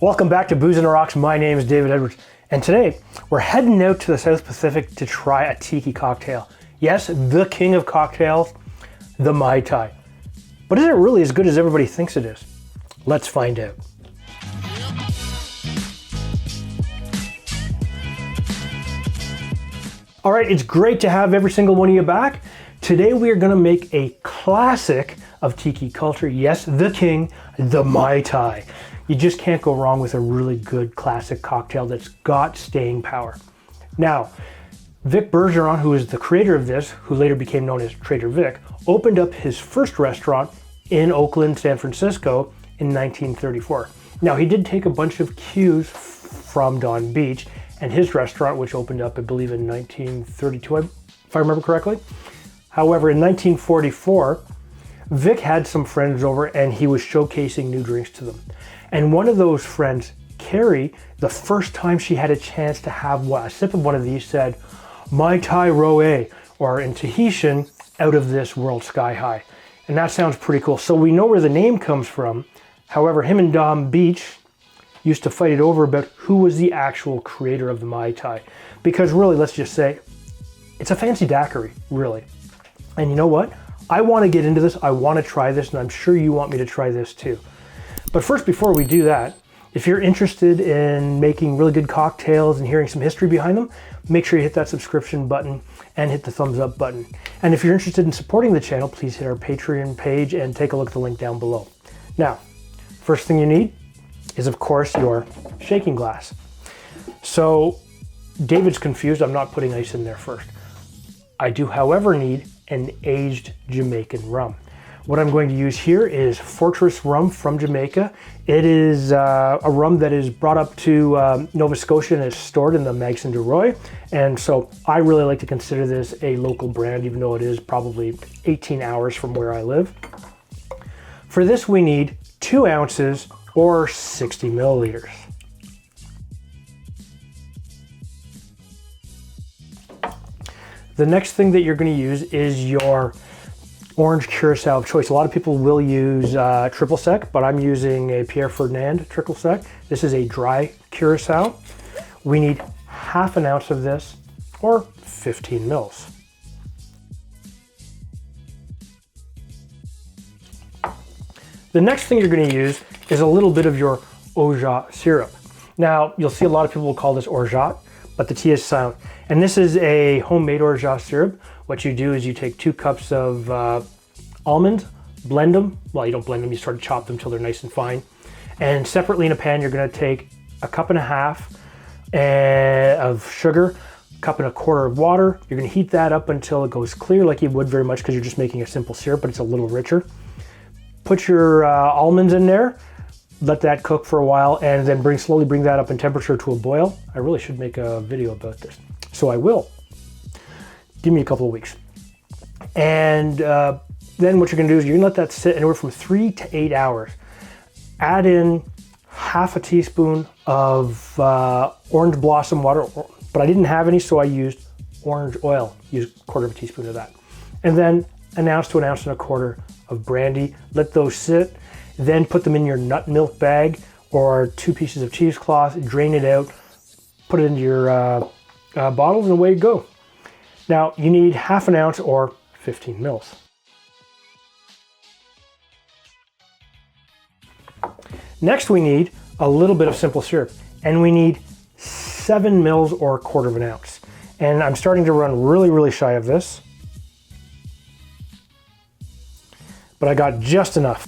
Welcome back to Booze and Rocks. My name is David Edwards, and today we're heading out to the South Pacific to try a tiki cocktail. Yes, the king of cocktails, the Mai Tai. But is it really as good as everybody thinks it is? Let's find out. All right, it's great to have every single one of you back. Today we are going to make a classic of tiki culture. Yes, the king, the Mai Tai. You just can't go wrong with a really good classic cocktail that's got staying power. Now, Vic Bergeron, who is the creator of this, who later became known as Trader Vic, opened up his first restaurant in Oakland, San Francisco in 1934. Now, he did take a bunch of cues from Don Beach and his restaurant, which opened up, I believe, in 1932, if I remember correctly. However, in 1944, Vic had some friends over and he was showcasing new drinks to them. And one of those friends, Carrie, the first time she had a chance to have a sip of one of these, said, "Mai Tai Roe," or in Tahitian, "out of this world sky high." And that sounds pretty cool. So we know where the name comes from. However, him and Don Beach used to fight it over about who was the actual creator of the Mai Tai. Because really, let's just say, it's a fancy daiquiri, really. And you know what? I want to get into this, I want to try this, and I'm sure you want me to try this too. But first, before we do that, if you're interested in making really good cocktails and hearing some history behind them, make sure you hit that subscription button and hit the thumbs up button. And if you're interested in supporting the channel, please hit our Patreon page and take a look at the link down below. Now, first thing you need is, of course, your shaking glass. So David's confused, I'm not putting ice in there first. I do, however, need an aged Jamaican rum. What I'm going to use here is Fortress rum from Jamaica. It is a rum that is brought up to Nova Scotia and is stored in the Magson de Roy. And so I really like to consider this a local brand, even though it is probably 18 hours from where I live. For this, we need 2 ounces or 60 milliliters. The next thing that you're going to use is your Orange Curacao of choice. A lot of people will use triple sec, but I'm using a Pierre Ferdinand triple sec. This is a dry Curacao. We need half an ounce of this, or 15 mils. The next thing you're going to use is a little bit of your Orgeat Syrup. Now, you'll see a lot of people will call this Orgeat, but the T is silent. And this is a homemade Orgeat syrup. What you do is you take 2 cups of almonds, blend them. Well, you don't blend them, you sort of chop them till they're nice and fine. And separately in a pan, you're gonna take 1.5 cups of sugar, 1.25 cups of water. You're gonna heat that up until it goes clear, like you would very much because you're just making a simple syrup, but it's a little richer. Put your almonds in there, let that cook for a while, and then slowly bring that up in temperature to a boil. I really should make a video about this, so I will. Give me a couple of weeks. And then what you're gonna do is you're gonna let that sit anywhere from 3 to 8 hours. Add in half a teaspoon of orange blossom water, but I didn't have any, so I used orange oil. Use 1/4 teaspoon of that. And then 1 ounce to 1.25 ounces of brandy. Let those sit. Then put them in your nut milk bag or 2 pieces of cheesecloth, drain it out, put it into your bottles, and away you go. Now, you need half an ounce or 15 mils. Next, we need a little bit of simple syrup, and we need 7 mils or 1/4 ounce. And I'm starting to run really, really shy of this, but I got just enough.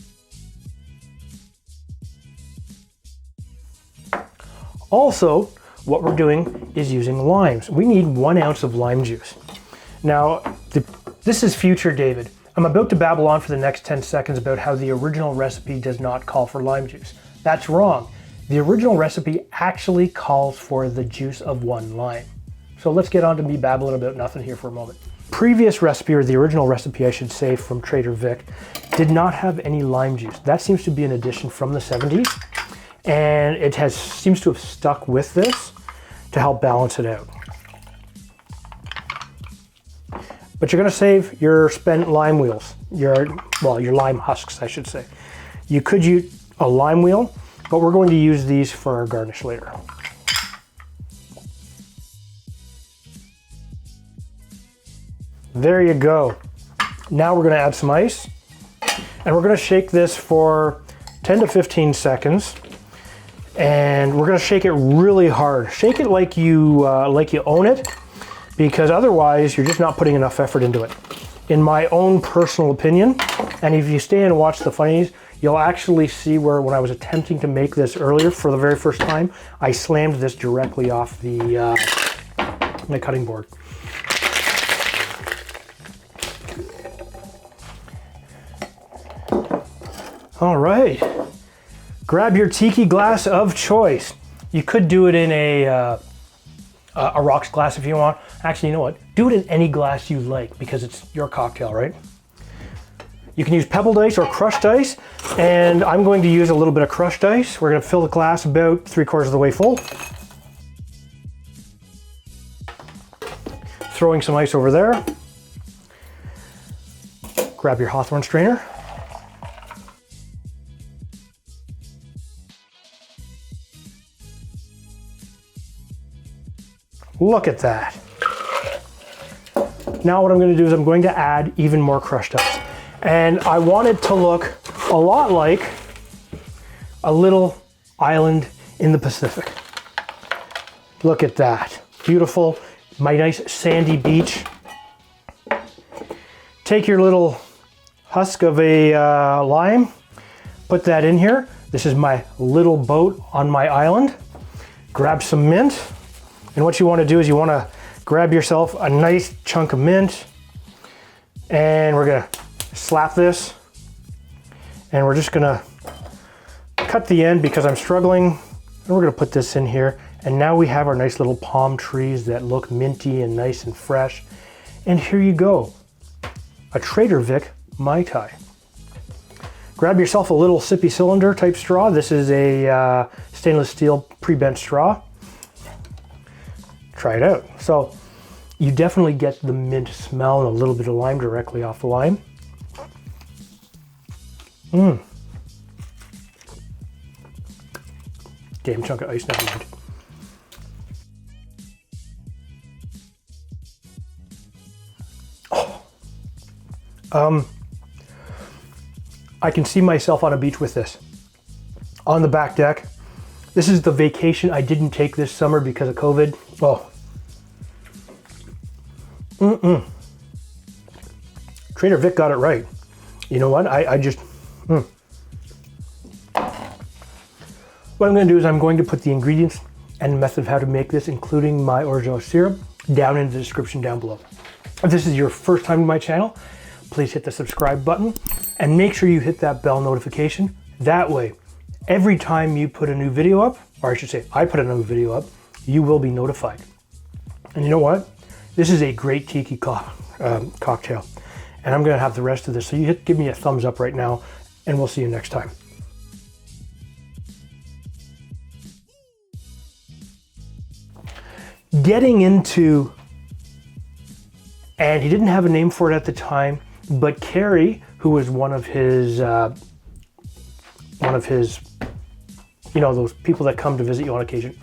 Also, what we're doing is using limes. We need 1 ounce of lime juice. Now, this is future David. I'm about to babble on for the next 10 seconds about how the original recipe does not call for lime juice. That's wrong. The original recipe actually calls for the juice of 1 lime. So let's get on to me babbling about nothing here for a moment. Previous recipe, or the original recipe I should say, from Trader Vic, did not have any lime juice. That seems to be an addition from the 70s. And it seems to have stuck with this to help balance it out. But you're gonna save your spent lime wheels, your lime husks, I should say. You could use a lime wheel, but we're going to use these for our garnish later. There you go. Now we're gonna add some ice, and we're gonna shake this for 10 to 15 seconds. And we're gonna shake it really hard. Shake it like you own it, because otherwise you're just not putting enough effort into it. In my own personal opinion, and if you stay and watch the funnies, you'll actually see where when I was attempting to make this earlier for the very first time, I slammed this directly off the my cutting board. All right, grab your tiki glass of choice. You could do it in a rocks glass if you want. Actually, you know what? Do it in any glass you like because it's your cocktail, right? You can use pebbled ice or crushed ice, and I'm going to use a little bit of crushed ice. We're gonna fill the glass about 3/4 of the way full. Throwing some ice over there. Grab your Hawthorne strainer. Look at that. Now what I'm going to do is I'm going to add even more crushed ice. And I want it to look a lot like a little island in the Pacific. Look at that. Beautiful, my nice sandy beach. Take your little husk of a lime, put that in here. This is my little boat on my island. Grab some mint. And what you want to do is you want to grab yourself a nice chunk of mint, and we're going to slap this, and we're just going to cut the end because I'm struggling, and we're going to put this in here. And now we have our nice little palm trees that look minty and nice and fresh. And here you go, a Trader Vic Mai Tai. Grab yourself a little sippy cylinder type straw. This is a stainless steel pre-bent straw. Try it out. So you definitely get the mint smell and a little bit of lime directly off the lime. Damn chunk of ice, never mind. I can see myself on a beach with this. On the back deck. This is the vacation I didn't take this summer because of COVID. Oh. Trader Vic got it right. You know what? I just... What I'm going to do is I'm going to put the ingredients and the method of how to make this, including my Orgeat Syrup, down in the description down below. If this is your first time to my channel, please hit the subscribe button and make sure you hit that bell notification. That way, every time you put a new video up, or I should say, I put a new video up, you will be notified. And you know what? This is a great tiki cocktail. And I'm gonna have the rest of this. So you give me a thumbs up right now, and we'll see you next time. Getting into, and he didn't have a name for it at the time, but Carrie, who was one of his, you know, those people that come to visit you on occasion.